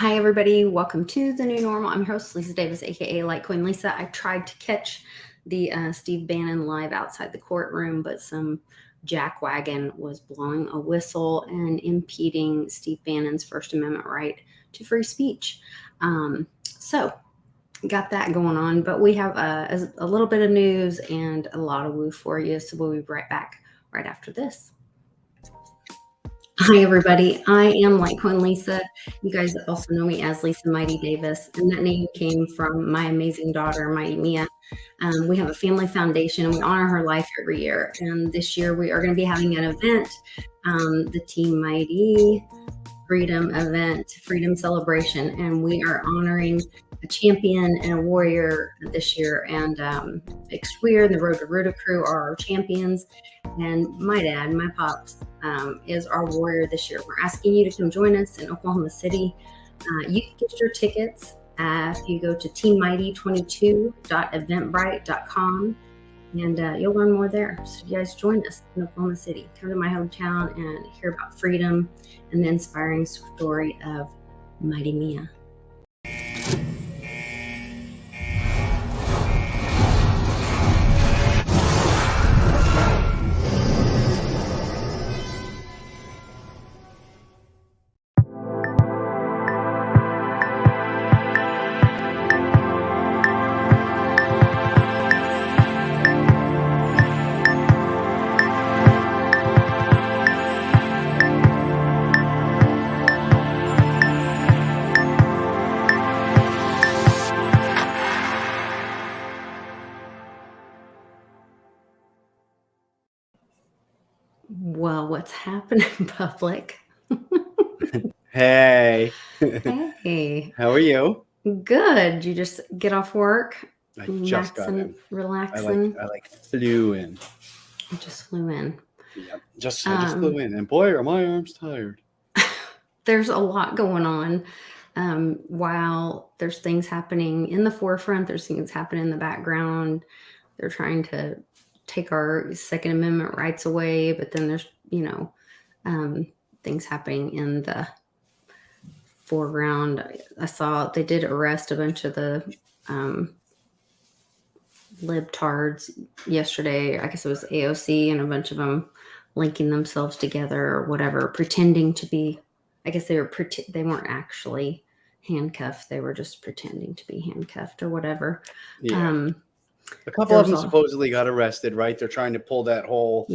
Hi, everybody. Welcome to the new normal. I'm your host, Lisa Davis, aka Litecoin Lisa. I tried to catch the Steve Bannon live outside the courtroom, but some jackwagon was blowing a whistle and impeding Steve Bannon's First Amendment right to free speech. So got that going on, but we have a little bit of news and a lot of woo for you. So we'll be right back right after this. Hi, everybody. I am Litecoin Lisa. You guys also know me as Lisa Mighty Davis, and that name came from my amazing daughter, Mighty Mia. We have a family foundation, and we honor her life every year. And this year, we are going to be having an event, the Team Mighty Freedom event, Freedom Celebration, and we are honoring a champion and a warrior this year. And Weir and the Road to Ruta crew are our champions, and my dad, my pops, is our warrior this year. We're asking you to come join us in Oklahoma City. You can get your tickets if you go to team22.eventbrite.com. And you'll learn more there. So you guys join us in Oklahoma City. Come to my hometown and hear about freedom and the inspiring story of Mighty Mia. Well, what's happening, public? Hey. Hey. How are you? Good. You just get off work? I just got in. Relaxing? I flew in. I just flew in. Yep. I just flew in. And boy, are my arms tired. There's a lot going on. While there's things happening in the forefront, there's things happening in the background. They're trying to take our Second Amendment rights away, but then there's, things happening in the foreground. I saw they did arrest a bunch of the libtards yesterday. I guess it was AOC and a bunch of them linking themselves together or whatever, pretending to be, I guess they weren't actually handcuffed. They were just pretending to be handcuffed or whatever. Yeah. A couple of them supposedly got arrested, right? They're trying to pull that whole,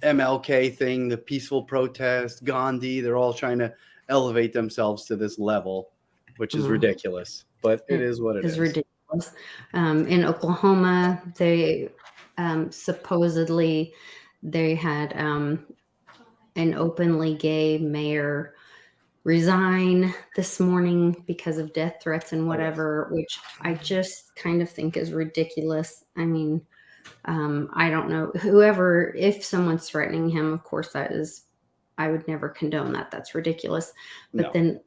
MLK thing, the peaceful protest, Gandhi. They're all trying to elevate themselves to this level, which is ridiculous. But it is what it is. It's ridiculous. In Oklahoma, they supposedly they had an openly gay mayor resign this morning because of death threats and whatever, which I just kind of think is ridiculous. I mean, I don't know, if someone's threatening him, of course I would never condone that. That's ridiculous. But then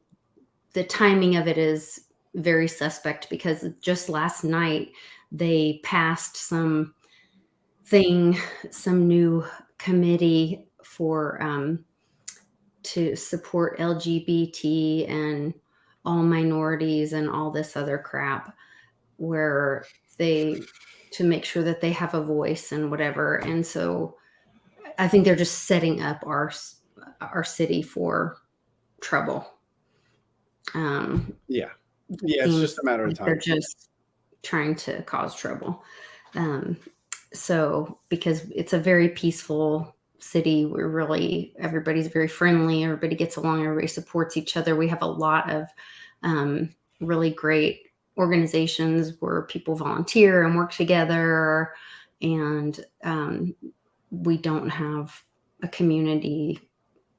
the timing of it is very suspect, because just last night they passed some new committee for, to support LGBT and all minorities and all this other crap, where to make sure that they have a voice and whatever. And so I think they're just setting up our city for trouble. It's just a matter of time. They're just trying to cause trouble. So because it's a very peaceful city, everybody's very friendly, everybody gets along, everybody supports each other. We have a lot of really great organizations where people volunteer and work together, and we don't have a community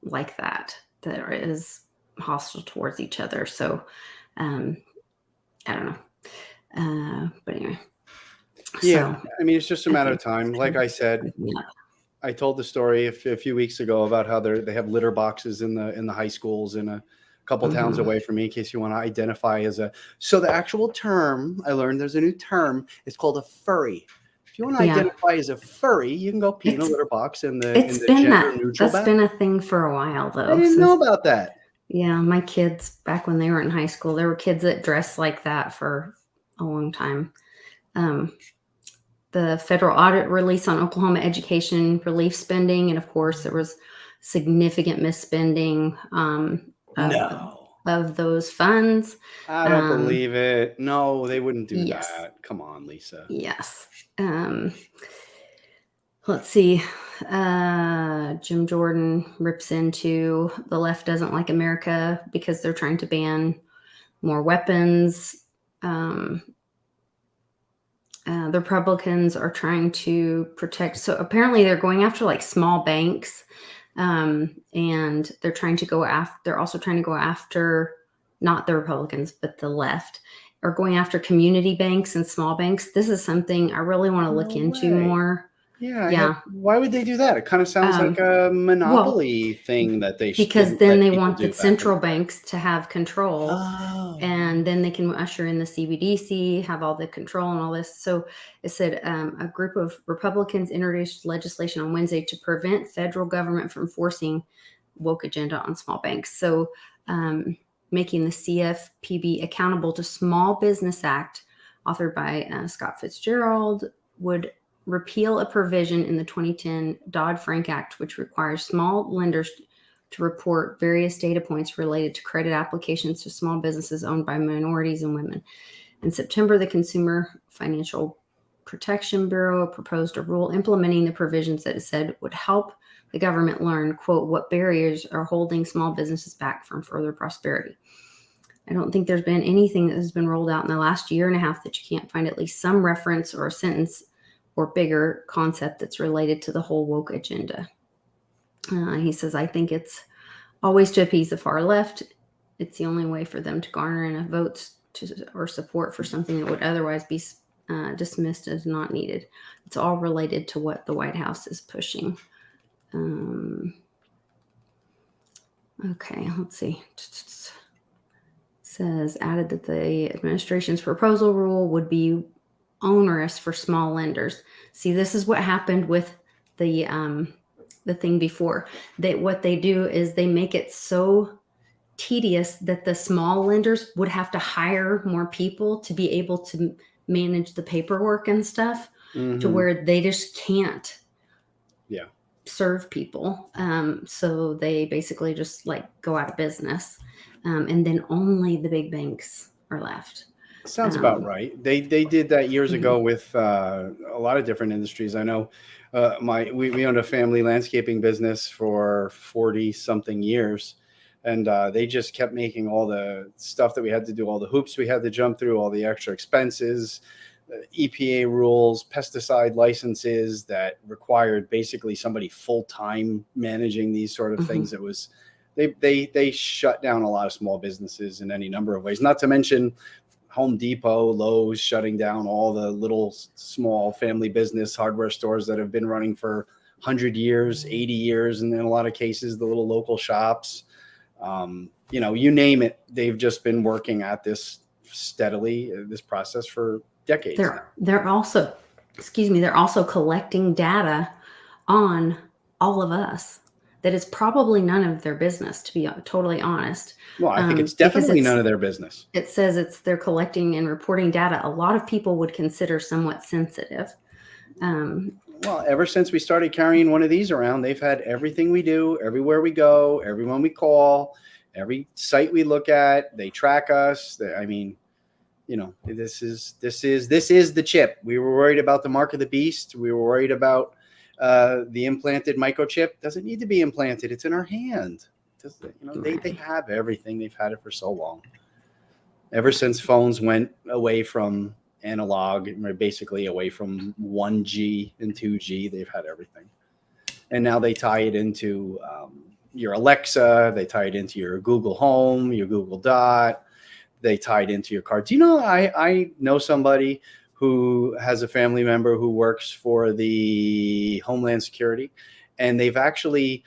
like that is hostile towards each other. So I don't know, but anyway. I mean, it's just a matter of time. Like I said, I told the story a few weeks ago about how they have litter boxes in the high schools in a couple towns away from me, in case you want to identify as so the actual term, I learned there's a new term, it's called a furry. If you want to identify as a furry, you can go pee in a litter box in the gender neutral That's been a thing for a while, though. I didn't know about that. Yeah, my kids, back when they were in high school, there were kids that dressed like that for a long time. Um, the federal audit release on Oklahoma education relief spending, and of course, there was significant misspending No, of those funds. I don't Um, believe it. No, they wouldn't do yes, that. Come on, Lisa. yes. Let's see. Jim Jordan rips into the left doesn't like America because they're trying to ban more weapons. Um, the Republicans are trying to protect. So apparently, they're going after like small banks, and they're trying to go after. They're also trying to go after not the Republicans, but the left are going after community banks and small banks. This is something I really want to look No into way. more. Yeah, Yeah. why would they do that? It kind of sounds like Um, a well, monopoly thing that they because didn't then let they people want the do back in central the day. banks to have control, Oh, and then they can usher in the CBDC, have all the control and all this. So it said a group of Republicans introduced legislation on Wednesday to prevent federal government from forcing woke agenda on small banks. So making the CFPB accountable to Small Business Act, authored by Scott Fitzgerald, would repeal a provision in the 2010 Dodd-Frank Act, which requires small lenders to report various data points related to credit applications to small businesses owned by minorities and women. In September, the Consumer Financial Protection Bureau proposed a rule implementing the provisions that it said would help the government learn, quote, what barriers are holding small businesses back from further prosperity. I don't think there's been anything that has been rolled out in the last year and a half that you can't find at least some reference or a sentence or bigger concept that's related to the whole woke agenda. He says, I think it's always to appease the far left. It's the only way for them to garner enough votes or support for something that would otherwise be dismissed as not needed. It's all related to what the White House is pushing. Okay, let's see. Says added that the administration's proposal rule would be onerous for small lenders. See, this is what happened with the thing before. That what they do is they make it so tedious that the small lenders would have to hire more people to be able to manage the paperwork and stuff, to where they just can't serve people. So they basically just like go out of business. And then only the big banks are left. sounds about right. They did that years ago with a lot of different industries. I know we owned a family landscaping business for 40 something years, and they just kept making all the stuff that we had to do, all the hoops we had to jump through, all the extra expenses, EPA rules, pesticide licenses that required basically somebody full-time managing these sort of things. It was they shut down a lot of small businesses in any number of ways, not to mention Home Depot, Lowe's shutting down all the little small family business hardware stores that have been running for 100 years, 80 years, and in a lot of cases, the little local shops. You name it, they've just been working at this steadily, this process for decades now. They're also, they're also collecting data on all of us that is probably none of their business, to be totally honest. Well, I think it's definitely none of their business. It says they're collecting and reporting data a lot of people would consider somewhat sensitive. Well, ever since we started carrying one of these around, they've had everything we do, everywhere we go, everyone we call, every site we look at. They track us. This is the chip. We were worried about the mark of the beast. We were worried about the implanted microchip. Doesn't need to be implanted. It's in our hand. They have everything. They've had it for so long. Ever since phones went away from analog, basically away from 1G and 2G, they've had everything. And now they tie it into your Alexa. They tie it into your Google Home, your Google Dot. They tie it into your car. Do you know, I know somebody who has a family member who works for the Homeland Security, and they've actually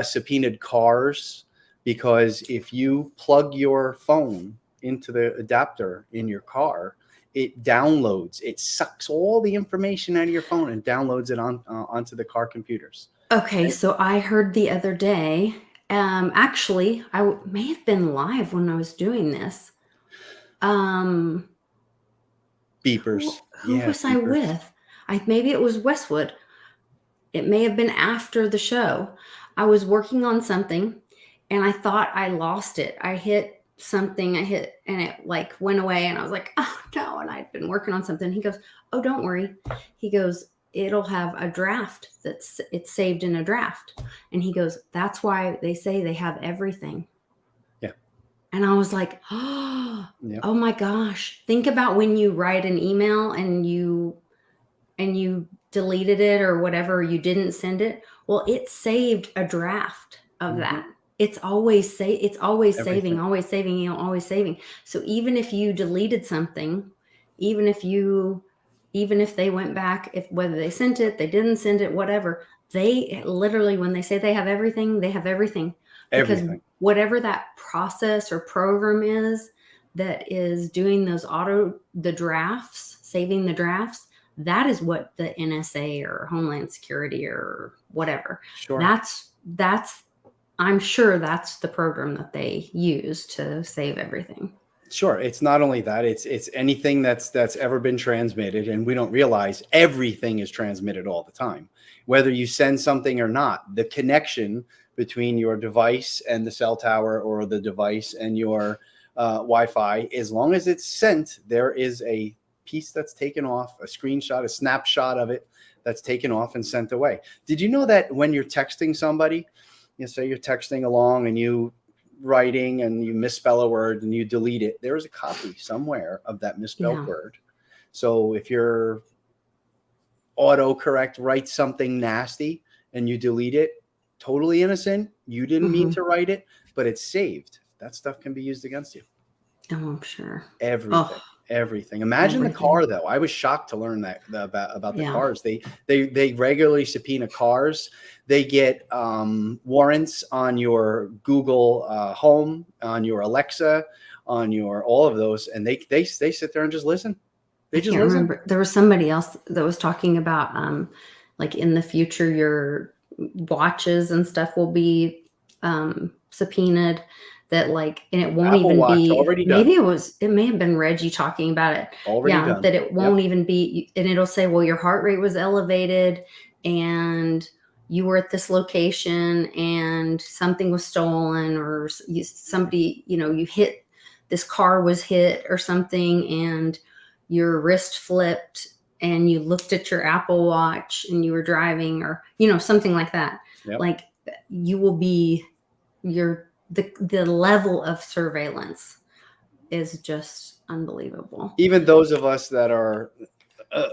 subpoenaed cars, because if you plug your phone into the adapter in your car, it downloads, it sucks all the information out of your phone and downloads it onto the car computers. Okay, so I heard the other day Actually, may have been live when I was doing this. Beepers. Who was I with? Maybe it was Westwood. It may have been after the show. I was working on something and I thought I lost it. I hit something, and it like went away, and I was like, oh no. And I'd been working on something. He goes, oh, don't worry. He goes, it'll have a draft it's saved in a draft. And he goes, that's why they say they have everything. Yeah. And I was like, oh, yep. Oh my gosh. Think about when you write an email and you deleted it or whatever, you didn't send it. Well, it saved a draft of that. It's always saving, always saving. So even if you deleted something, even if they went back, whether they sent it, they didn't send it, whatever, they literally, when they say they have everything, they have everything. Because whatever that process or program is that is doing those the drafts, saving the drafts, that is what the NSA or Homeland Security or whatever. Sure. That's I'm sure that's the program that they use to save everything. Sure. It's not only that, it's anything that's ever been transmitted, and we don't realize everything is transmitted all the time. Whether you send something or not, the connection between your device and the cell tower, or the device and your Wi-Fi, as long as it's sent, there is a piece that's taken off, a screenshot, a snapshot of it that's taken off and sent away. Did you know that when you're texting somebody, you say you're texting along and you writing and you misspell a word and you delete it, there is a copy somewhere of that misspelled word. So if your autocorrect writes something nasty and you delete it, totally innocent, you didn't mean to write it, but it's saved. That stuff can be used against you. Oh, I'm sure. Everything. Imagine the car, though. I was shocked to learn that about the cars. They regularly subpoena cars. They get warrants on your Google Home, on your Alexa, on your all of those, and they sit there and just listen. They just listen. Remember, there was somebody else that was talking about like in the future, your watches and stuff will be subpoenaed. That like, and it won't Apple even Watch, be, already maybe done. it may have been Reggie talking about it. Already done. That it won't even be, and it'll say, well, your heart rate was elevated and you were at this location and something was stolen, or somebody, you hit, this car was hit or something, and your wrist flipped and you looked at your Apple Watch and you were driving, or, something like that. Yep. Like you will be, the level of surveillance is just unbelievable. Even those of us that are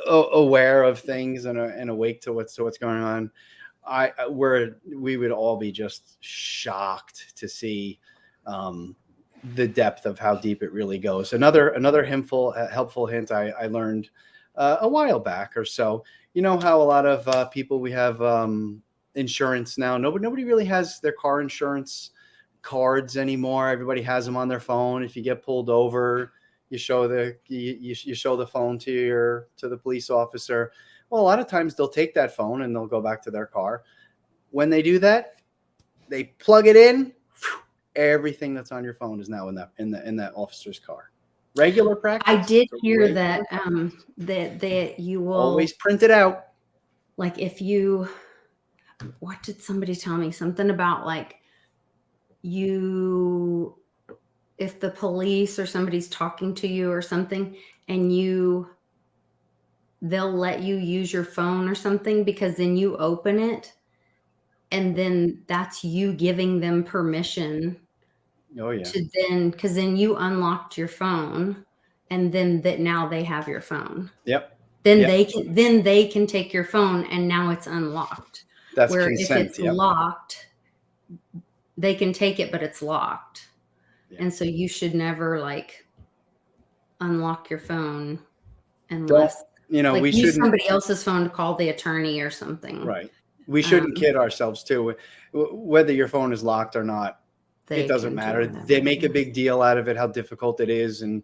aware of things and awake to what's going on, we would all be just shocked to see the depth of how deep it really goes. Another helpful hint I learned a while back or so. You know how a lot of people, we have insurance now. Nobody really has their car insurance cards anymore. Everybody has them on their phone. If you get pulled over, you show the phone to the police officer. Well, a lot of times they'll take that phone and they'll go back to their car. When they do that, they plug it in. Everything that's on your phone is now in that officer's car. Regular practice. I did hear that that you will always print it out. Like what did somebody tell me? Something about like if the police or somebody's talking to you or something, and they'll let you use your phone or something, because then you open it and then that's you giving them permission. Oh yeah. Because then you unlocked your phone, and then now they have your phone. Yep. Then they can take your phone, and now it's unlocked. That's where consent. If it's locked, they can take it, but it's locked. Yeah. And so you should never like unlock your phone unless we use somebody else's phone to call the attorney or something. Right. We shouldn't kid ourselves too. Whether your phone is locked or not, it doesn't matter. They make a big deal out of it, how difficult it is. And,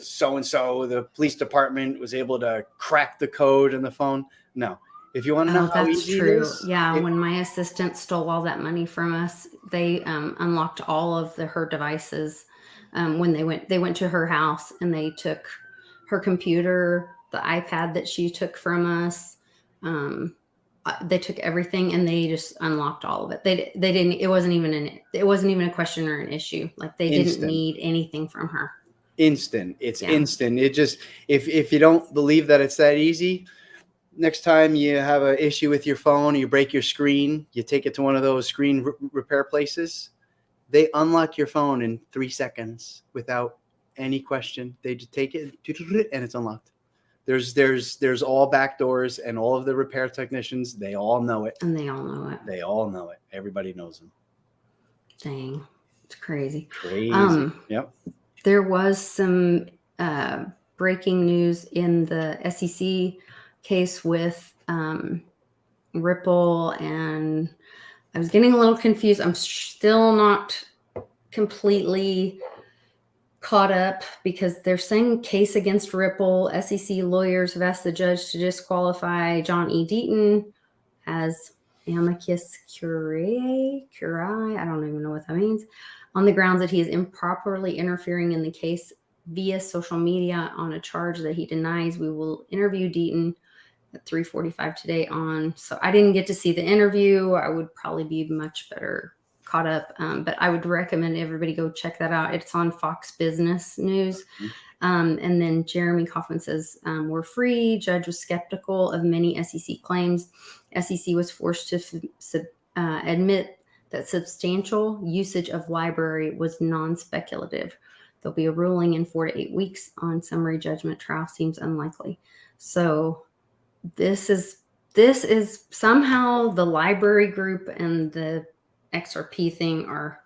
so-and-so, the police department was able to crack the code in the phone. No, If you want to know Oh, how that's easy it true. is, Yeah, when my assistant stole all that money from us, they unlocked all of her devices. When they went to her house and they took her computer, the iPad that she took from us. They took everything and they just unlocked all of it. They didn't. It wasn't even a question or an issue. Like they didn't instant. need anything from her. Instant. It's Yeah. instant. It just, if you don't believe that it's that easy, next time you have an issue with your phone, you break your screen, you take it to one of those screen repair places. They unlock your phone in 3 seconds without any question. They just take it and it's unlocked. There's all back doors, and all of the repair technicians, they all know it. And they all know it. They all know it. Everybody knows them. Dang, it's crazy. Crazy. Yep. There was some breaking news in the SEC case with Ripple, and I was getting a little confused. I'm still not completely caught up because they're saying case against Ripple. SEC lawyers have asked the judge to disqualify John E. Deaton as amicus curiae. I don't even know what that means. On the grounds that he is improperly interfering in the case via social media on a charge that he denies. We will interview Deaton at 3:45 today on. So I didn't get to see the interview. I would probably be much better caught up, but I would recommend everybody go check that out. It's on Fox Business News. And then Jeremy Kaufman says, we're free. Judge was skeptical of many SEC claims. SEC was forced to admit that substantial usage of library was non-speculative. There'll be a ruling in 4 to 8 weeks on summary judgment. Trial seems unlikely. So this is somehow the library group and the XRP thing are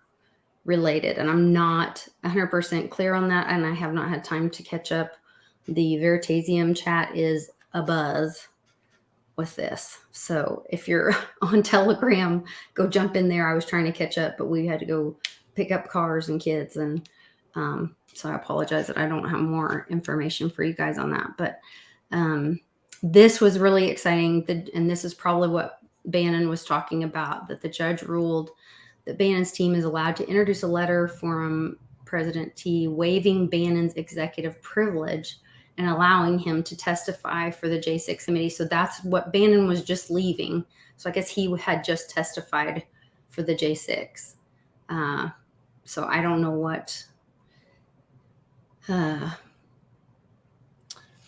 related, and I'm not 100% clear on that, and I have not had time to catch up. The Veritasium chat is abuzz with this, so if you're on Telegram, go jump in there. I was trying to catch up, but we had to go pick up cars and kids, and so I apologize that I don't have more information for you guys on that, but this was really exciting, and this is probably what Bannon was talking about, that the judge ruled that Bannon's team is allowed to introduce a letter from President T waiving Bannon's executive privilege and allowing him to testify for the J6 committee. So that's what Bannon was just leaving. So I guess he had just testified for the J6. So I don't know what.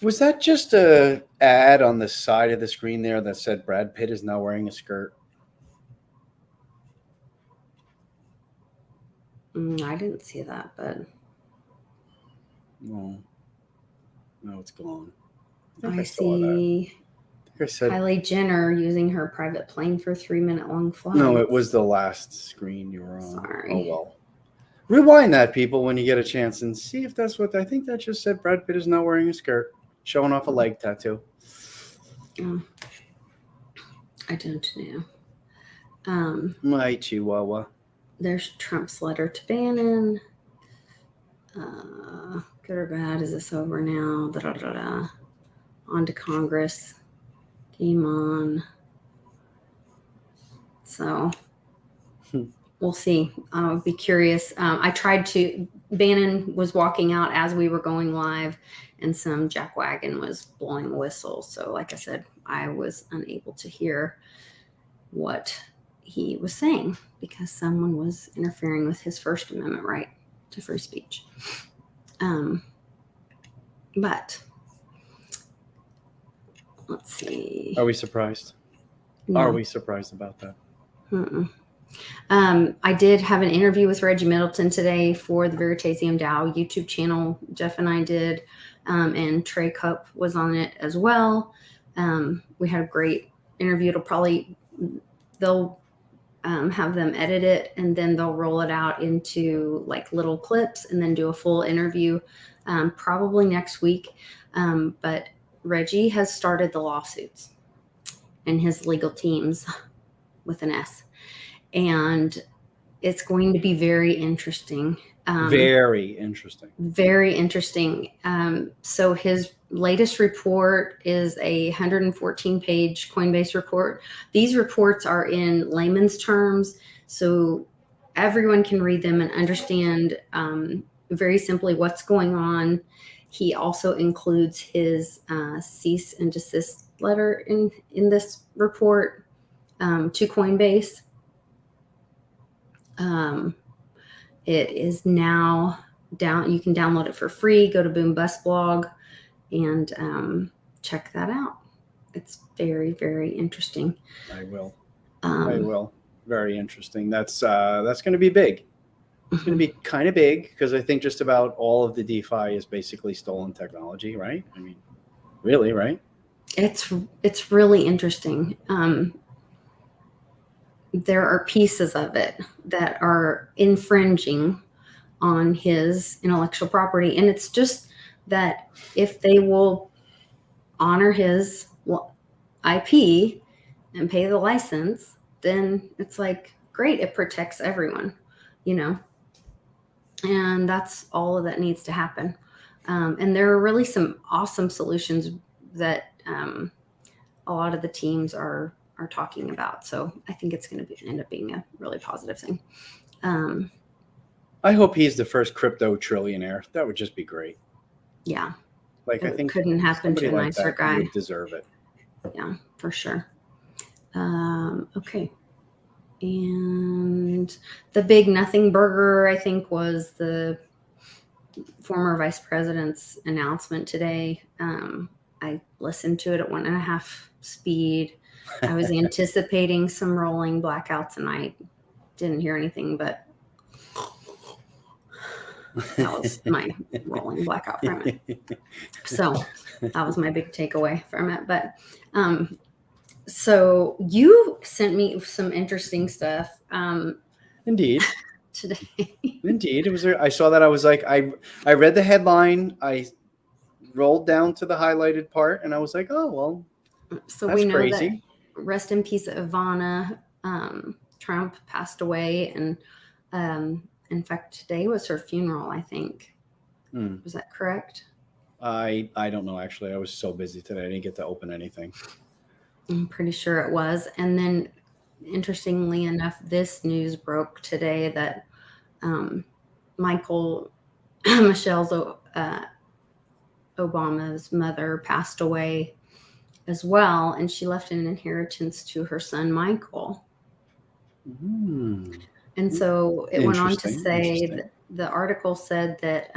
Was that just a ad on the side of the screen there that said Brad Pitt is now wearing a skirt? I didn't see that, but No, it's gone. I see Kylie Jenner using her private plane for 3-minute long flights. No, it was the last screen you were on. Sorry. Oh well. Rewind that, people, when you get a chance, and see if that's what I think that just said. Brad Pitt is now wearing a skirt, showing off a leg tattoo. I don't know. My Chihuahua. There's Trump's letter to Bannon. Good or bad? Is this over now? On to Congress. Game on. So we'll see. I'll be curious. Bannon was walking out as we were going live, and some jackwagon was blowing a whistle. So like I said, I was unable to hear what he was saying because someone was interfering with his First Amendment right to free speech. But let's see. Are we surprised? No. Are we surprised about that? I did have an interview with Reggie Middleton today for the Veritasium DAO YouTube channel. Jeff and I did, and Trey Cup was on it as well. We had a great interview. They'll have them edit it, and then they'll roll it out into like little clips and then do a full interview probably next week. But Reggie has started the lawsuits and his legal teams with an S. And it's going to be very interesting. Very interesting. Very interesting. So his latest report is a 114-page Coinbase report. These reports are in layman's terms, so everyone can read them and understand very simply what's going on. He also includes his cease and desist letter in this report to Coinbase. It is now down. You can download it for free. Go to Boom Bust blog and check that out. It's very, very interesting. I will. I will. Very interesting. That's going to be big. It's going to be kind of big because I think just about all of the DeFi is basically stolen technology, right? I mean, really, right? It's really interesting. There are pieces of it that are infringing on his intellectual property. And it's just that if they will honor his IP and pay the license, then it's like, great, it protects everyone, you know? And that's all of that needs to happen. And there are really some awesome solutions that a lot of the teams are talking about. So I think it's going to end up being a really positive thing. I hope he's the first crypto trillionaire. That would just be great. Yeah. Like I think couldn't happen to a nicer guy. Would deserve it. Yeah, for sure. Okay. And the big nothing burger, I think, was the former vice president's announcement today. I listened to it at 1.5 speed. I was anticipating some rolling blackouts, and I didn't hear anything, but that was my rolling blackout from it. So that was my big takeaway from it. But so you sent me some interesting stuff. Indeed. Today. Indeed. It was. I saw that. I was like, I read the headline. I rolled down to the highlighted part, and I was like, oh, well, so that's we know crazy. That rest in peace, Ivana Trump passed away, and in fact, today was her funeral, I think. Was that correct? I don't know, actually. I was so busy today. I didn't get to open anything. I'm pretty sure it was. And then, interestingly enough, this news broke today that Michelle's Obama's mother passed away as well, and she left an inheritance to her son Michael. And so it went on to say that the article said that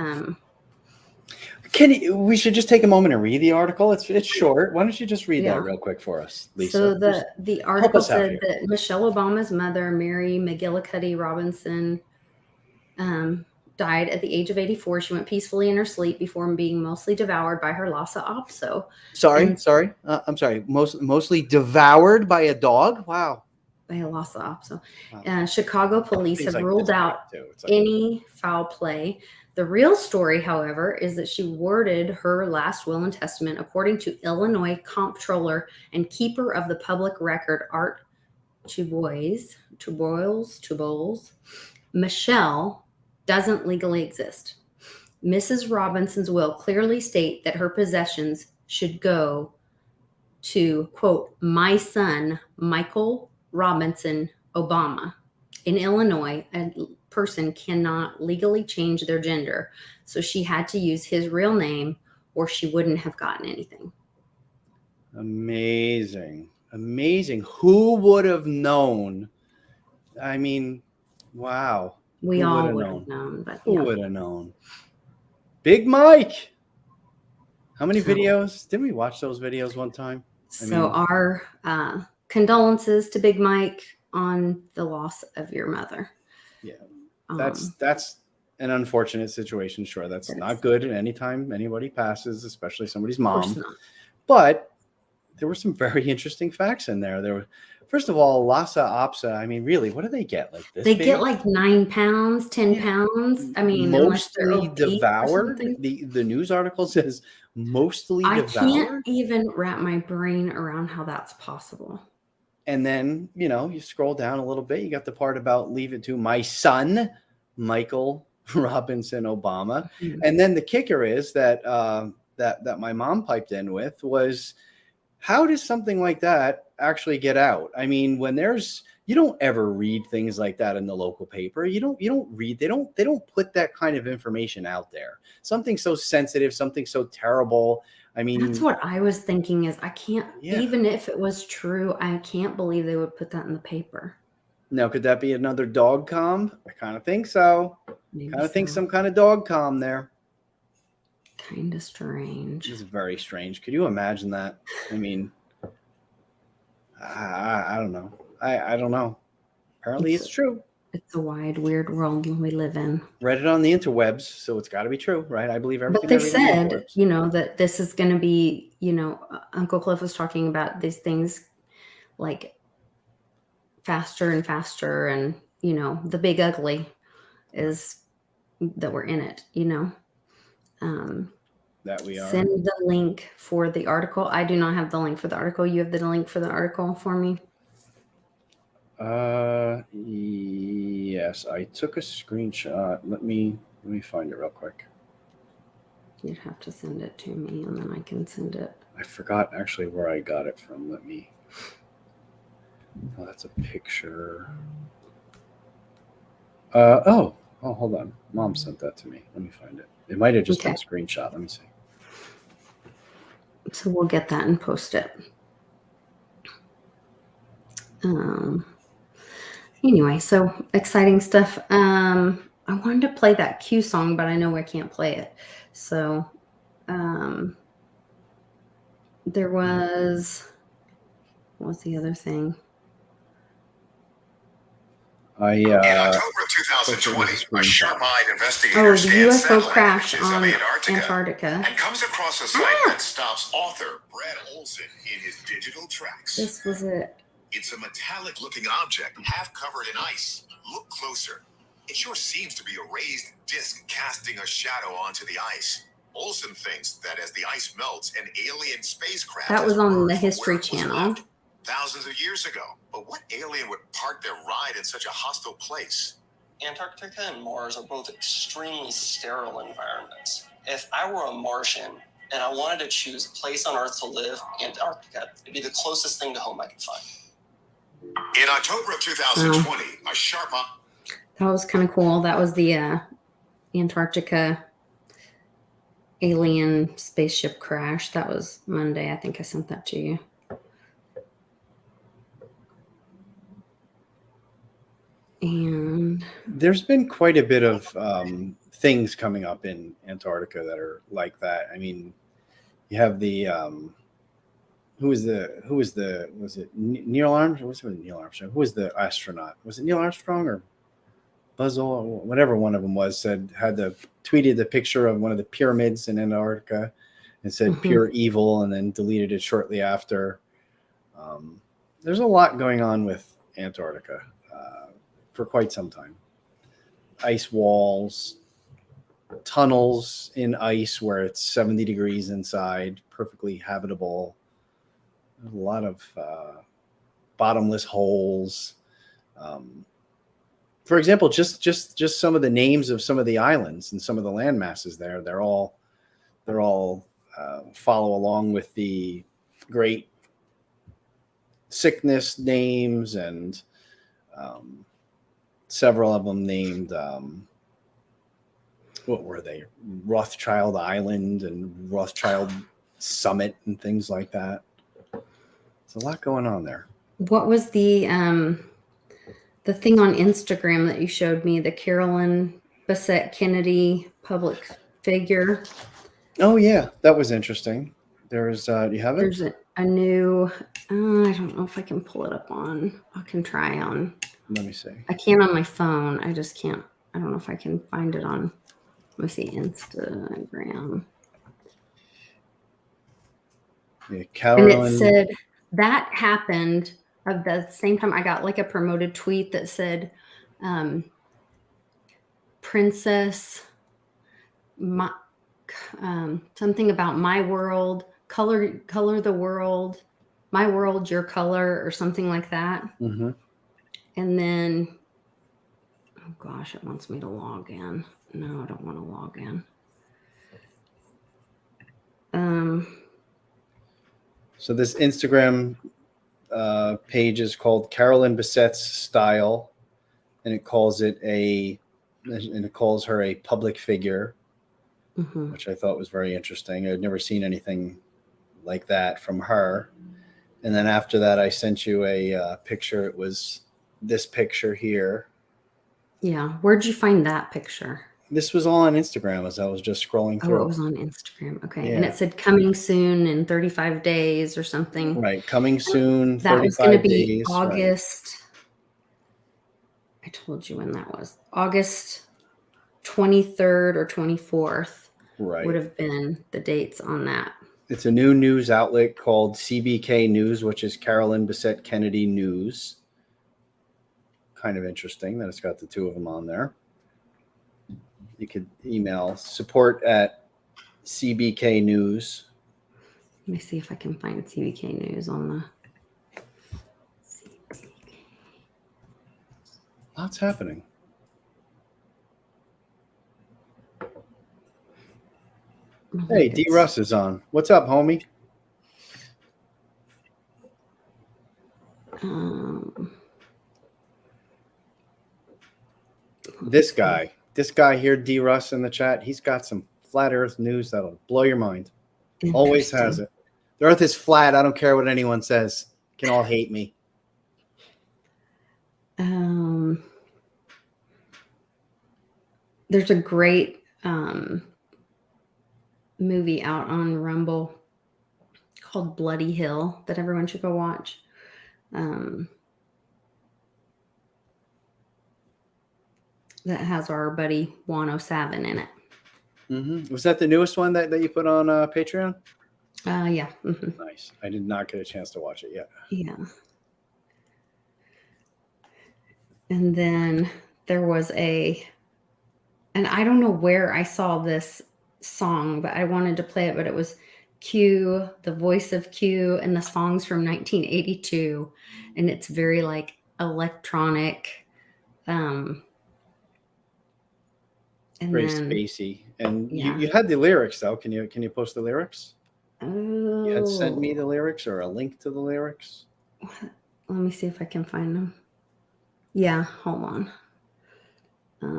we should just take a moment and read the article. It's short. Why don't you just read that real quick for us, Lisa? So the article said that Michelle Obama's mother, Mary McGillicuddy Robinson, died at the age of 84. She went peacefully in her sleep before being mostly devoured by her Lhasa Apso. I'm sorry. Mostly devoured by a dog? Wow. By a Lhasa Apso. Chicago police have ruled out any foul play. The real story, however, is that she worded her last will and testament according to Illinois comptroller and keeper of the public record, Art Tuboils. Michelle doesn't legally exist. Mrs. Robinson's will clearly state that her possessions should go to, quote, my son, Michael Robinson Obama. In Illinois, a person cannot legally change their gender, so she had to use his real name or she wouldn't have gotten anything. Amazing. Who would have known? I mean, wow. We all would have known. But who would have known? Big Mike. How many videos? Didn't we watch those videos one time? Our condolences to Big Mike on the loss of your mother. Yeah, that's an unfortunate situation. Sure, that's not good at any time anybody passes, especially somebody's mom. But there were some very interesting facts in there. First of all, Lhasa Apso, I mean, really, what do they get? Like this? They get like 9 pounds, 10 pounds. I mean, mostly devoured. The news article says mostly devoured. I can't even wrap my brain around how that's possible. And then, you scroll down a little bit. You got the part about leave it to my son, Michael Robinson Obama. Mhm. And then the kicker is that that my mom piped in with was, how does something like that actually get out? I mean, when you don't ever read things like that in the local paper. You don't read, they don't put that kind of information out there. Something so sensitive, something so terrible. I mean, that's what I was thinking is I can't, yeah. even if it was true, I can't believe they would put that in the paper. Now, could that be another dog com? I kind of think so. Maybe Kind of think so. some kind of dog com there. Kind of strange. It's very strange. Could you imagine that? I mean, I don't know. I don't know. Apparently it's true. It's a wide, weird world we live in. Read it on the interwebs, so it's got to be true, right? I believe everything. But they said, that this is going to be, Uncle Cliff was talking about these things like faster and faster, and the big ugly is that we're in it. That we are. Send the link for the article. I do not have the link for the article. You have the link for the article for me? Yes, I took a screenshot. Let me find it real quick. You'd have to send it to me, and then I can send it. I forgot actually where I got it from. Oh, that's a picture. Hold on. Mom sent that to me. Let me find it. It might have just been a screenshot. Let me see. So we'll get that and post it. Anyway, so exciting stuff. I wanted to play that Q song, but I know I can't play it. So there was, what was the other thing? In October of 2020, a sharp-eyed investigator scans the UFO satellite crash images on of Antarctica and comes across a site that stops author Brad Olson in his digital tracks. This was it. It's a metallic-looking object half covered in ice. Look closer. It sure seems to be a raised disc casting a shadow onto the ice. Olson thinks that as the ice melts, an alien spacecraft that was on the History Channel thousands of years ago. But what alien would park their ride in such a hostile place? Antarctica and Mars are both extremely sterile environments. If I were a Martian and I wanted to choose a place on Earth to live, Antarctica would be the closest thing to home I could find. In October of 2020, a sharp... That was kind of cool. That was the Antarctica alien spaceship crash. That was Monday. I think I sent that to you. And there's been quite a bit of things coming up in Antarctica that are like that. I mean, you have the was it Neil Armstrong? What's it Neil Armstrong? Who was the astronaut? Was it Neil Armstrong or Buzz Aldrin? Whatever one of them was, tweeted the picture of one of the pyramids in Antarctica and said pure evil, and then deleted it shortly after. There's a lot going on with Antarctica for quite some time. Ice walls, tunnels in ice where it's 70 degrees inside, perfectly habitable. A lot of bottomless holes. For example, just some of the names of some of the islands and some of the land masses there, they're all follow along with the great sickness names, and several of them named, what were they? Rothschild Island and Rothschild Summit and things like that. There's a lot going on there. What was the thing on Instagram that you showed me, the Carolyn Bessette Kennedy public figure? Oh yeah, that was interesting. There's do you have it? There's a new, I don't know if I can pull it up on, I can try on. Let me see. I can on my phone. I just can't, I don't know if I can find it on, let me see, Instagram. Yeah, Carolyn. And it said that happened at the same time I got like a promoted tweet that said, Princess, something about my world, color the world, My World, Your Color, or something like that. Mm-hmm. And then, oh gosh, it wants me to log in. No, I don't want to log in. So this Instagram page is called Carolyn Bissett's Style, and it calls her a public figure, which I thought was very interesting. I'd never seen anything like that from her. And then after that, I sent you a picture. It was this picture here. Yeah. Where'd you find that picture? This was all on Instagram as I was just scrolling through. Oh, it was on Instagram. Okay. Yeah. And it said coming soon in 35 days or something. Right. Coming soon, that 35 was going to be days. August. Right. I told you when that was. August 23rd or 24th would have been the dates on that. It's a new news outlet called CBK News, which is Carolyn Bessette Kennedy News. Kind of interesting that it's got the two of them on there. You could email support@CBK News. Let me see if I can find CBK News on the. Lots happening. Hey, D. Russ is on. What's up, homie? This guy here, D. Russ in the chat, he's got some flat Earth news that'll blow your mind. Always has it. The Earth is flat. I don't care what anyone says. You can all hate me. There's a great movie out on Rumble called Bloody Hill that everyone should go watch. That has our buddy 107 in it. Mm-hmm. Was that the newest one that you put on Patreon? Yeah. Mm-hmm. Nice. I did not get a chance to watch it yet. Yeah. And then there was and I don't know where I saw this song, but I wanted to play it, but it was Q, the voice of Q, and the song's from 1982. And it's very like electronic. And very then, spacey. And you had the lyrics though. Can you post the lyrics? You had sent me the lyrics or a link to the lyrics. Let me see if I can find them. Yeah, hold on. Where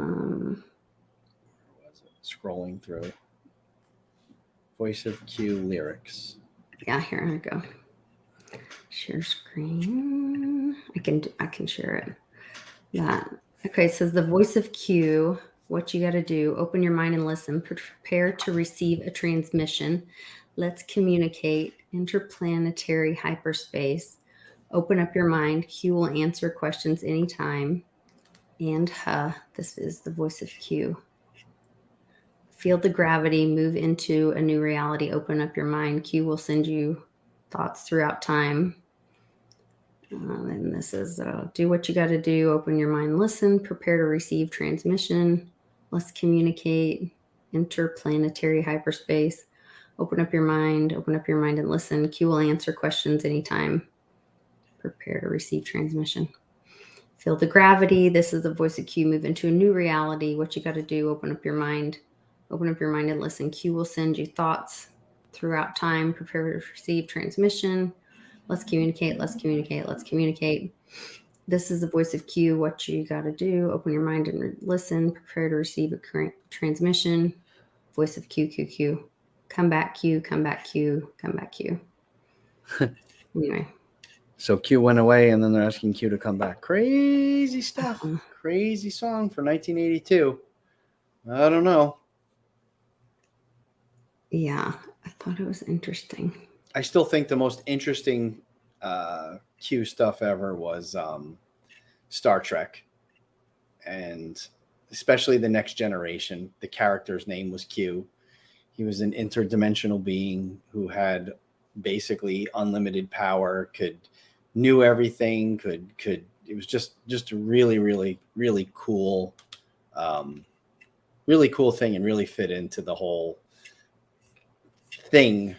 was it? Scrolling through. Voice of Q lyrics. Yeah, here I go. Share screen. I can share it. That. Okay, it says the voice of Q. What you got to do, open your mind and listen. Prepare to receive a transmission. Let's communicate. Interplanetary hyperspace. Open up your mind. Q will answer questions anytime. And this is the voice of Q. Feel the gravity. Move into a new reality. Open up your mind. Q will send you thoughts throughout time. And this is do what you got to do. Open your mind. Listen. Prepare to receive transmission. Let's communicate. Interplanetary hyperspace. Open up your mind and listen. Q will answer questions anytime. Prepare to receive transmission. Feel the gravity. This is the voice of Q. Move into a new reality. What you got to do, open up your mind and listen. Q will send you thoughts throughout time. Prepare to receive transmission. Let's communicate. This is the voice of Q. What you got to do, open your mind and listen. Prepare to receive a current transmission. Voice of Q. Come back, Q. Anyway. So Q went away, and then they're asking Q to come back. Crazy stuff. Crazy song for 1982. I don't know. Yeah, I thought it was interesting. I still think the most interesting Q stuff ever was Star Trek, and especially the Next Generation. The character's name was Q. He was an interdimensional being who had basically unlimited power, knew everything, it was just a really cool thing, and really fit into the whole thing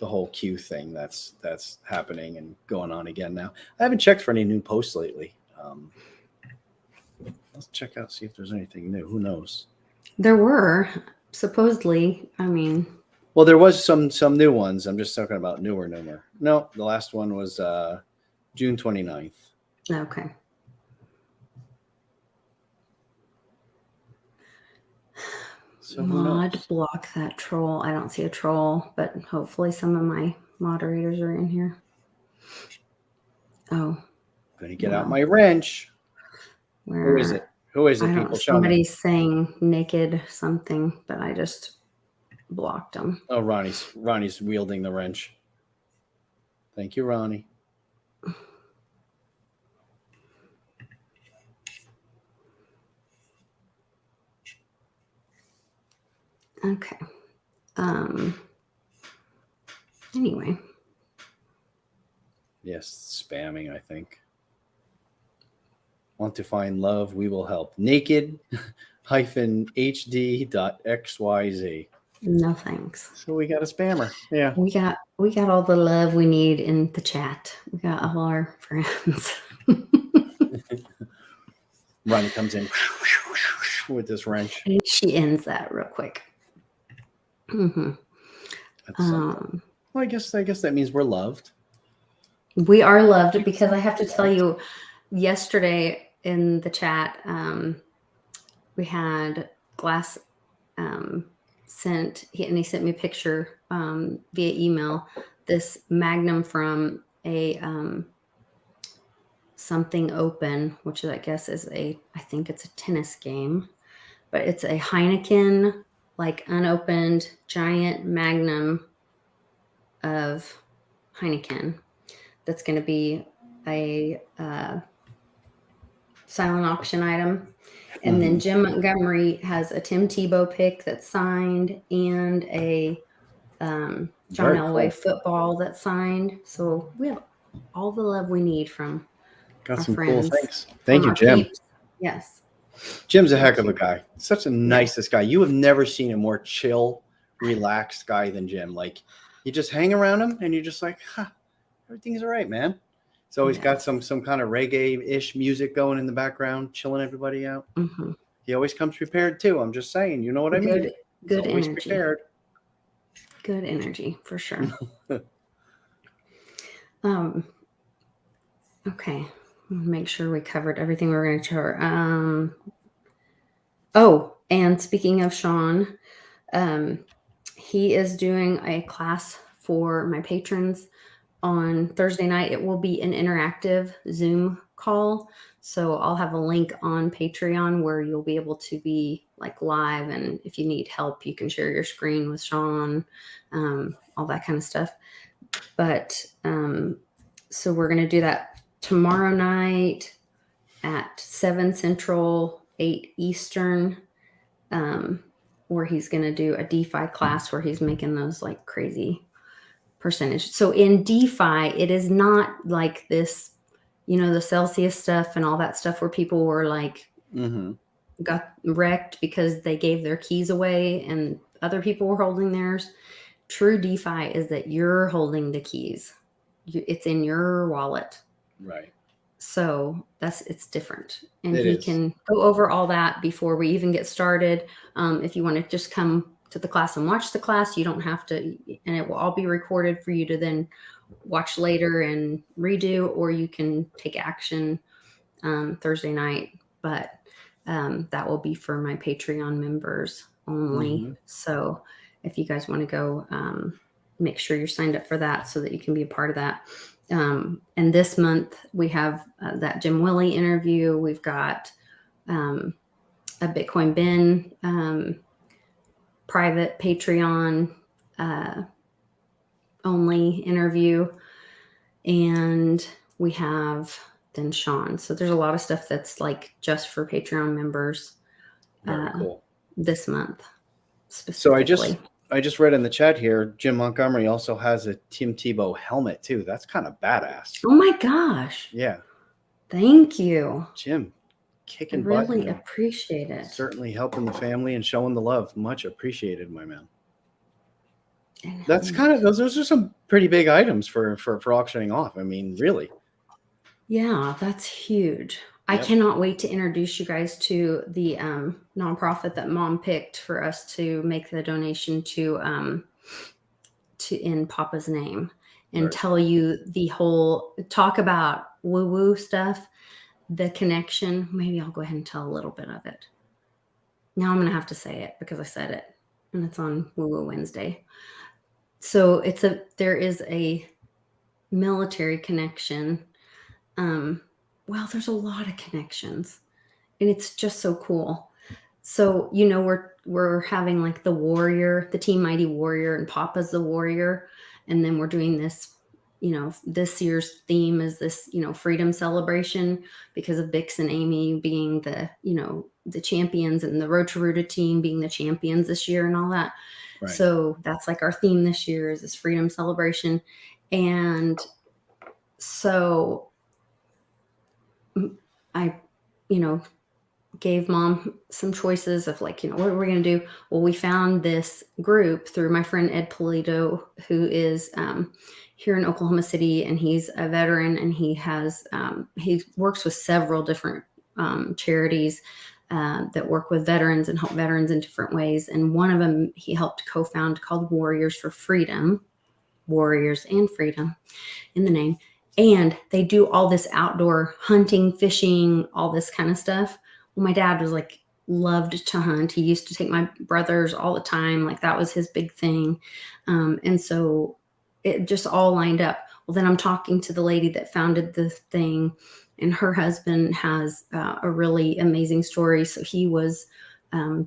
whole Q thing that's happening and going on again now. I haven't checked for any new posts lately. Let's check out, see if there's anything new. Who knows? There were supposedly. I mean, well, there was some new ones. I'm just talking about newer. No, the last one was June 29th. Okay. So Mod block that troll. I don't see a troll, but hopefully some of my moderators are in here. Oh. Gonna get out my wrench. Who is it? Who is it? I People don't, show me. somebody's saying naked something, but I just blocked them. Oh, Ronnie's wielding the wrench. Thank you, Ronnie. Okay. Anyway. Yes, spamming, I think. Want to find love? We will help. Naked-hd.xyz. No thanks. So we got a spammer. Yeah. We got all the love we need in the chat. We got all our friends. Ronnie comes in with this wrench. And she ends that real quick. Mm-hmm. Well, I guess that means we're loved. We are loved, because I have to tell you, yesterday in the chat, we had Glass he sent me a picture via email, this Magnum from a something open, which I guess is I think it's a tennis game, but it's a Heineken, like unopened giant Magnum of Heineken. That's going to be a silent auction item. And then Jim Montgomery has a Tim Tebow pick that's signed, and a John Elway football that's signed. So we have all the love we need from got our some friends. cool things. Thank you, Jim. Peeps. Yes. Jim's a heck of a guy. Such a nicest guy. You have never seen a more chill, relaxed guy than Jim. Like, you just hang around him and you're just like, everything's all right, man. He's always got some kind of reggae-ish music going in the background, chilling everybody out. Mm-hmm. He always comes prepared too. I'm just saying, you know what I mean? Good always energy. Prepared. Good energy for sure. Okay. Make sure we covered everything we were going to cover. Oh, and speaking of Sean, he is doing a class for my patrons on Thursday night. It will be an interactive Zoom call. So I'll have a link on Patreon where you'll be able to be like live. And if you need help, you can share your screen with Sean, all that kind of stuff. But so we're going to do that tomorrow night at 7 Central, 8 Eastern, where he's going to do a DeFi class where he's making those like crazy percentage. So in DeFi, it is not like this, the Celsius stuff and all that stuff where people were like, got wrecked because they gave their keys away and other people were holding theirs. True DeFi is that you're holding the keys. It's in your wallet. Right. So it's different. And he can go over all that before we even get started. If you want to just come to the class and watch the class, you don't have to, and it will all be recorded for you to then watch later and redo, or you can take action Thursday night. But that will be for my Patreon members only. So if you guys want to go, make sure you're signed up for that so that you can be a part of that. And this month we have that Jim Willie interview. We've got a Bitcoin Ben private Patreon only interview. And we have then Sean. So there's a lot of stuff that's like just for Patreon members Cool. this month specifically. So I just read in the chat here, Jim Montgomery also has a Tim Tebow helmet too. That's kind of badass. Oh my gosh. Yeah. Thank you, Jim. Kicking butt. Really appreciate it. Certainly helping the family and showing the love. Much appreciated, my man. That's kind of those are some pretty big items for auctioning off. I mean, really. Yeah, that's huge. I Yep. cannot wait to introduce you guys to the nonprofit that Mom picked for us to make the donation to in Papa's name, and tell you the whole talk about woo stuff, the connection. Maybe I'll go ahead and tell a little bit of it. Now I'm going to have to say it because I said it, and it's on WuJu Wednesday. So there is a military connection. Well, there's a lot of connections, and it's just so cool. So, we're having like the warrior, the Team Mighty Warrior, and Papa's the warrior. And then we're doing this, this year's theme is this, freedom celebration because of Bix and Amy being the champions, and the Rotorua team being the champions this year and all that. Right. So that's like our theme this year is this freedom celebration. And so I, gave Mom some choices of like, what are we going to do? Well, we found this group through my friend Ed Polito, who is here in Oklahoma City, and he's a veteran, and he works with several different charities that work with veterans and help veterans in different ways. And one of them he helped co-found called Warriors for Freedom, Warriors and Freedom in the name. And they do all this outdoor hunting, fishing, all this kind of stuff. Well, my dad was like, loved to hunt. He used to take my brothers all the time. Like that was his big thing. And so it just all lined up. Well, then I'm talking to the lady that founded the thing, and her husband has a really amazing story. So he's a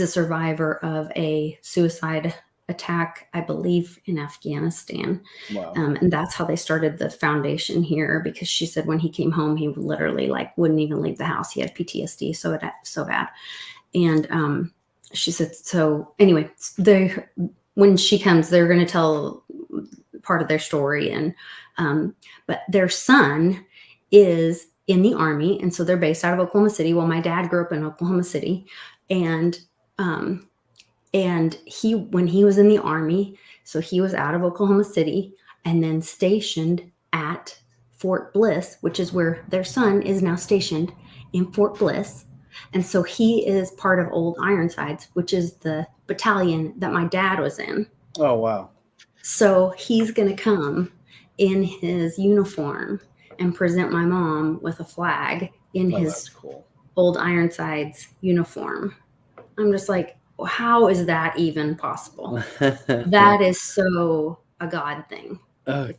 survivor of a suicide attack, I believe, in Afghanistan. Wow. And that's how they started the foundation here, because she said when he came home, he literally wouldn't even leave the house. He had PTSD so bad. And she said, so anyway, when she comes, they're going to tell part of their story. And but their son is in the Army, and so they're based out of Oklahoma City. Well, my dad grew up in Oklahoma City, and when he was in the Army, so he was out of Oklahoma City and then stationed at Fort Bliss, which is where their son is now stationed, in Fort Bliss. And so he is part of Old Ironsides, which is the battalion that my dad was in. Oh, wow. So he's going to come in his uniform and present my mom with a flag in his Old Ironsides uniform. I'm just like, how is that even possible? That is so a God thing.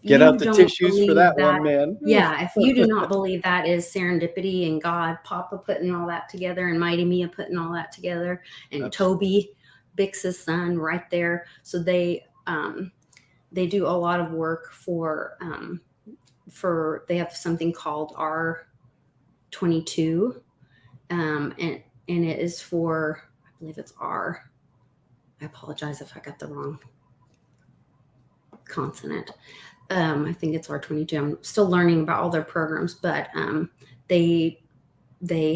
Get out the tissues for that one, man. Yeah, if you do not believe that is serendipity and God, Papa putting all that together, and Mighty Mia putting all that together, and Toby, Bix's son, right there. So they do a lot of work for they have something called R22, and it is for, I believe it's R. I apologize if I got the wrong consonant. I think it's R22. I'm still learning about all their programs, but they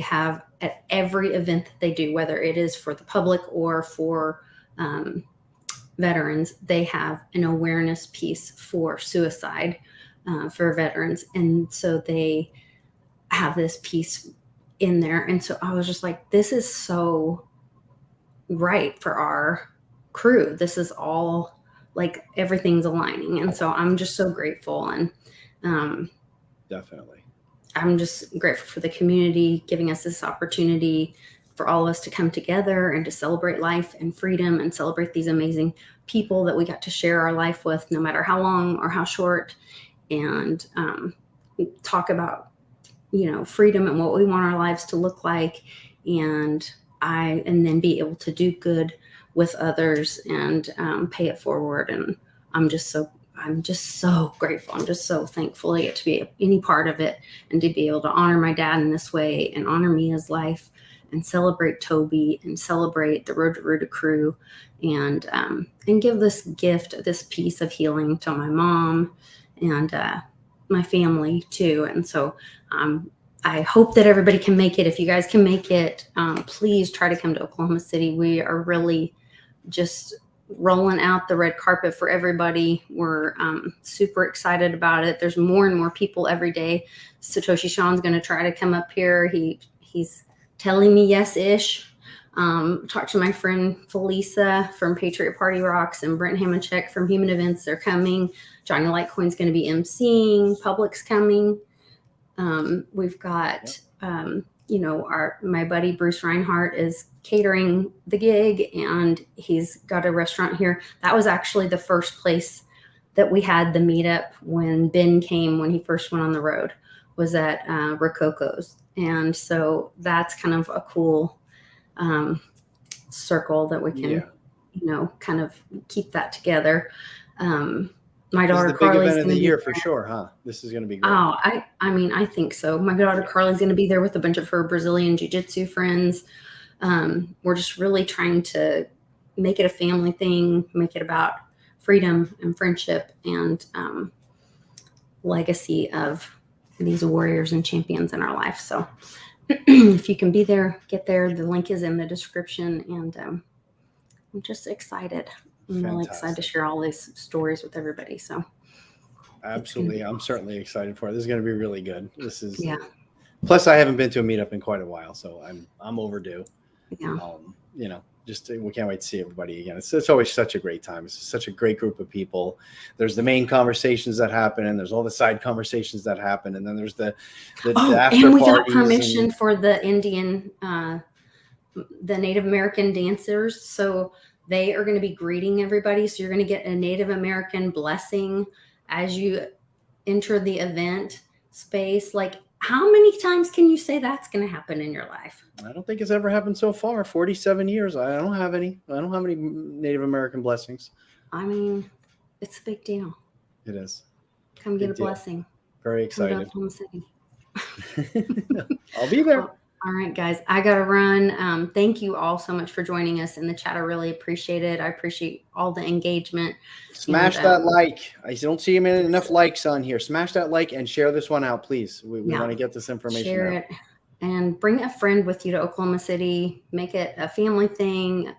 have at every event that they do, whether it is for the public or for veterans, they have an awareness piece for suicide for veterans. And so they have this piece in there. And so I was just like, this is so right for our crew. This is all like everything's aligning. And so I'm just so grateful. And definitely, I'm just grateful for the community giving us this opportunity for all of us to come together and to celebrate life and freedom and celebrate these amazing people that we got to share our life with, no matter how long or how short, and talk about, freedom and what we want our lives to look like. And then be able to do good with others and pay it forward. And I'm just so grateful. I'm just so thankful to get to be any part of it, and to be able to honor my dad in this way, and honor Mia's life, and celebrate Toby, and celebrate the Rotorua crew, and give this gift, this piece of healing to my mom and my family too. And so I hope that everybody can make it. If you guys can make it, please try to come to Oklahoma City. We are really just rolling out the red carpet for everybody. We're super excited about it. There's more and more people every day. Satoshi Sean's going to try to come up here. He's telling me yes-ish. Talked to my friend Felisa from Patriot Party Rocks and Brent Hamachek from Human Events. They're coming. Johnny Litecoin's going to be emceeing. Public's coming. We've got, my buddy Bruce Reinhardt is catering the gig, and he's got a restaurant here. That was actually the first place that we had the meetup when Ben came, when he first went on the road, was at Rococo's. And so that's kind of a cool circle that we can, kind of keep that together. My daughter Carly's event of the year for sure, huh? This is going to be great. Oh, I think so. My daughter Carly's going to be there with a bunch of her Brazilian jiu-jitsu friends. We're just really trying to make it a family thing, make it about freedom and friendship and legacy of these warriors and champions in our life. So if you can be there, get there. The link is in the description, and I'm just excited. I'm really excited to share all these stories with everybody. So absolutely. I'm certainly excited for it. This is going to be really good. Plus I haven't been to a meetup in quite a while, so I'm overdue. Yeah. We can't wait to see everybody again. It's always such a great time. It's such a great group of people. There's the main conversations that happen, and there's all the side conversations that happen, and then there's the after and we got parties permission for the Indian, the Native American dancers. So they are going to be greeting everybody. So you're going to get a Native American blessing as you enter the event space. Like, how many times can you say that's going to happen in your life? I don't think it's ever happened so far. 47 years. I don't have any Native American blessings. I mean, it's a big deal. It is. Come get a blessing. Very excited. Come to Oklahoma City. I'll be there. All right, guys, I got to run. Thank you all so much for joining us in the chat. I really appreciate it. I appreciate all the engagement. Smash that like. I don't see enough likes on here. Smash that like and share this one out, please. We want to get this information Share out. it and bring a friend with you to Oklahoma City. Make it a family thing.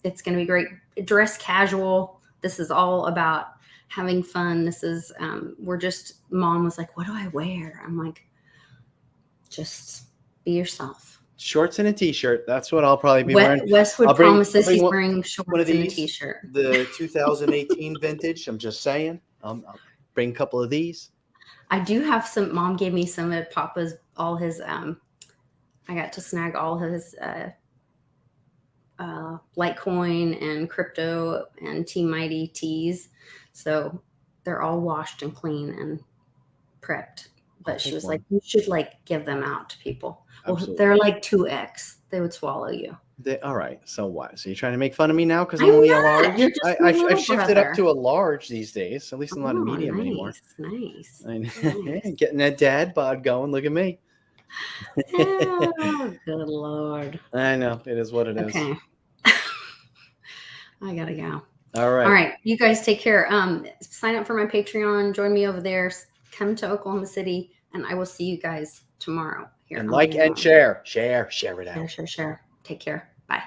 It's going to be great. Dress casual. This is all about having fun. This is, Mom was like, what do I wear? I'm like, just be yourself. Shorts and a t-shirt. That's what I'll probably be wearing. Westwood promises he's wearing shorts and a t-shirt. The 2018 vintage. I'm just saying. I'll bring a couple of these. I do have some. Mom gave me some of Papa's, all his. I got to snag all his Litecoin and crypto and Team Mighty tees. So they're all washed and clean and prepped. But she was like, you should give them out to people. Well, they're like 2X. They would swallow you. All right. So what? So you're trying to make fun of me now because I'm only a large? I've shifted up to a large these days. At least I'm not a medium anymore. Nice. Getting that dad bod going. Look at me. Oh, good Lord. I know. It is what it is. Okay. I got to go. All right. All right. You guys take care. Sign up for my Patreon. Join me over there. Come to Oklahoma City, and I will see you guys tomorrow here. And like and share. Share it out. Share. Take care. Bye.